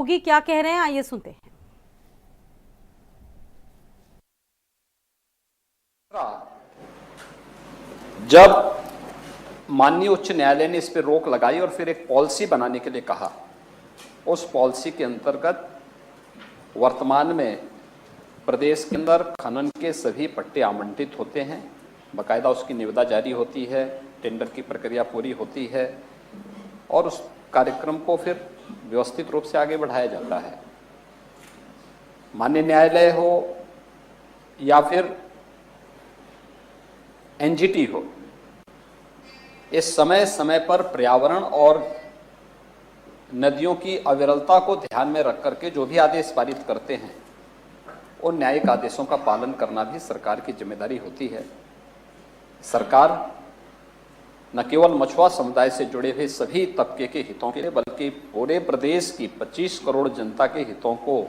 होगी, क्या कह रहे हैं, आइए सुनते हैं। जब माननीय उच्च न्यायालय ने इस पर रोक लगाई और फिर एक पॉलिसी बनाने के लिए कहा, उस पॉलिसी के अंतर्गत वर्तमान में प्रदेश के अंदर खनन के सभी पट्टे आवंटित होते हैं, बाकायदा उसकी निविदा जारी होती है, टेंडर की प्रक्रिया पूरी होती है और उस कार्यक्रम को फिर व्यवस्थित रूप से आगे बढ़ाया जाता है। माननीय न्यायालय हो या फिर एनजीटी हो, इस समय समय पर पर्यावरण और नदियों की अविरलता को ध्यान में रख करके जो भी आदेश पारित करते हैं, उन न्यायिक आदेशों का पालन करना भी सरकार की जिम्मेदारी होती है। सरकार न केवल मछुआ समुदाय से जुड़े हुए सभी तबके के हितों के लिए बल्कि पूरे प्रदेश की 25 करोड़ जनता के हितों को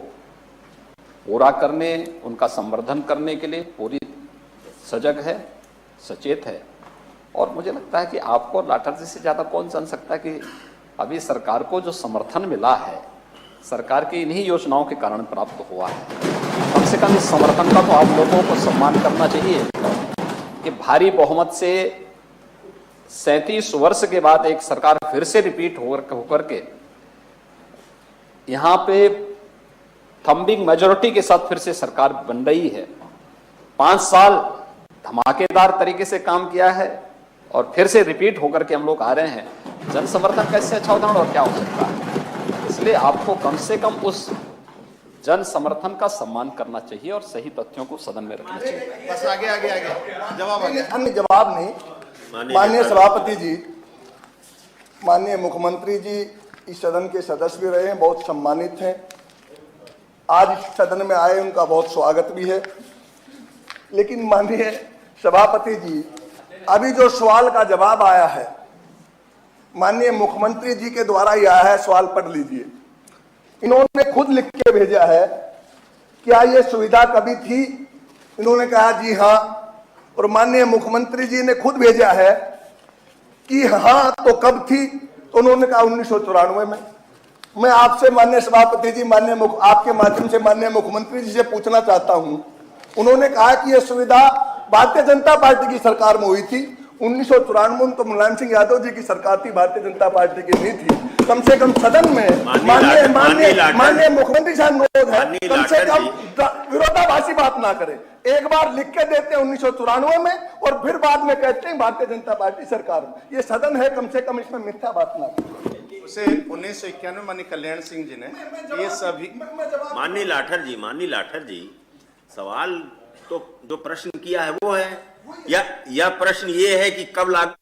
पूरा करने, उनका संवर्धन करने के लिए पूरी सजग है, सचेत है। और मुझे लगता है कि आपको लाठर जी से ज़्यादा कौन जान सकता है कि अभी सरकार को जो समर्थन मिला है, सरकार की इन्हीं योजनाओं के कारण प्राप्त हुआ है। कम से कम इस समर्थन का तो आप लोगों को सम्मान करना चाहिए कि भारी बहुमत से 37 वर्ष के बाद एक सरकार फिर से रिपीट होकर के यहाँ पे थंबिंग मेजोरिटी के साथ फिर से सरकार बन रही है। 5 साल धमाकेदार तरीके से काम किया है और फिर से रिपीट होकर के हम लोग आ रहे हैं। जन समर्थन कैसे अच्छा उदाहरण और क्या हो सकता है? इसलिए आपको कम से कम उस जन समर्थन का सम्मान करना चाहिए और सही तथ्यों को सदन में रखना चाहिए। बस आगे आगे आगे जवाब अन्य जवाब नहीं। माननीय सभापति जी, माननीय मुख्यमंत्री जी इस सदन के सदस्य भी रहे हैं, बहुत सम्मानित हैं। आज इस सदन में आए, उनका बहुत स्वागत भी है। लेकिन माननीय सभापति जी, अभी जो सवाल का जवाब आया है माननीय मुख्यमंत्री जी के द्वारा ही आया है, सवाल पढ़ लीजिए। इन्होंने खुद लिख के भेजा है, क्या ये सुविधा कभी थी? इन्होंने कहा जी हाँ। और माननीय मुख्यमंत्री जी ने खुद भेजा है कि हाँ तो कब थी? तो उन्होंने कहा 1994 में। मैं आपसे माननीय सभापति जी, आपके माध्यम से माननीय मुख्यमंत्री जी से पूछना चाहता हूं। उन्होंने कहा कि यह सुविधा भारतीय जनता पार्टी की सरकार में हुई थी। 1994 में तो मुलायम सिंह यादव जी की सरकार थी, भारतीय जनता पार्टी की नहीं थी। कम से कम सदन में माननीय मुख्यमंत्री साहब अनुरोध है, कम से कम विरोधाभासी बात ना करें। एक बार लिख के देते हैं 1994 में और फिर बाद में कहते हैं भारतीय जनता पार्टी सरकार में। ये सदन है, कम से कम इसमें मिथ्या बात ना करें। उसे 1991 माननीय कल्याण सिंह जी ने ये सभी माननीय लाठर जी सवाल तो जो प्रश्न किया है वो है या प्रश्न ये है कि कब लागू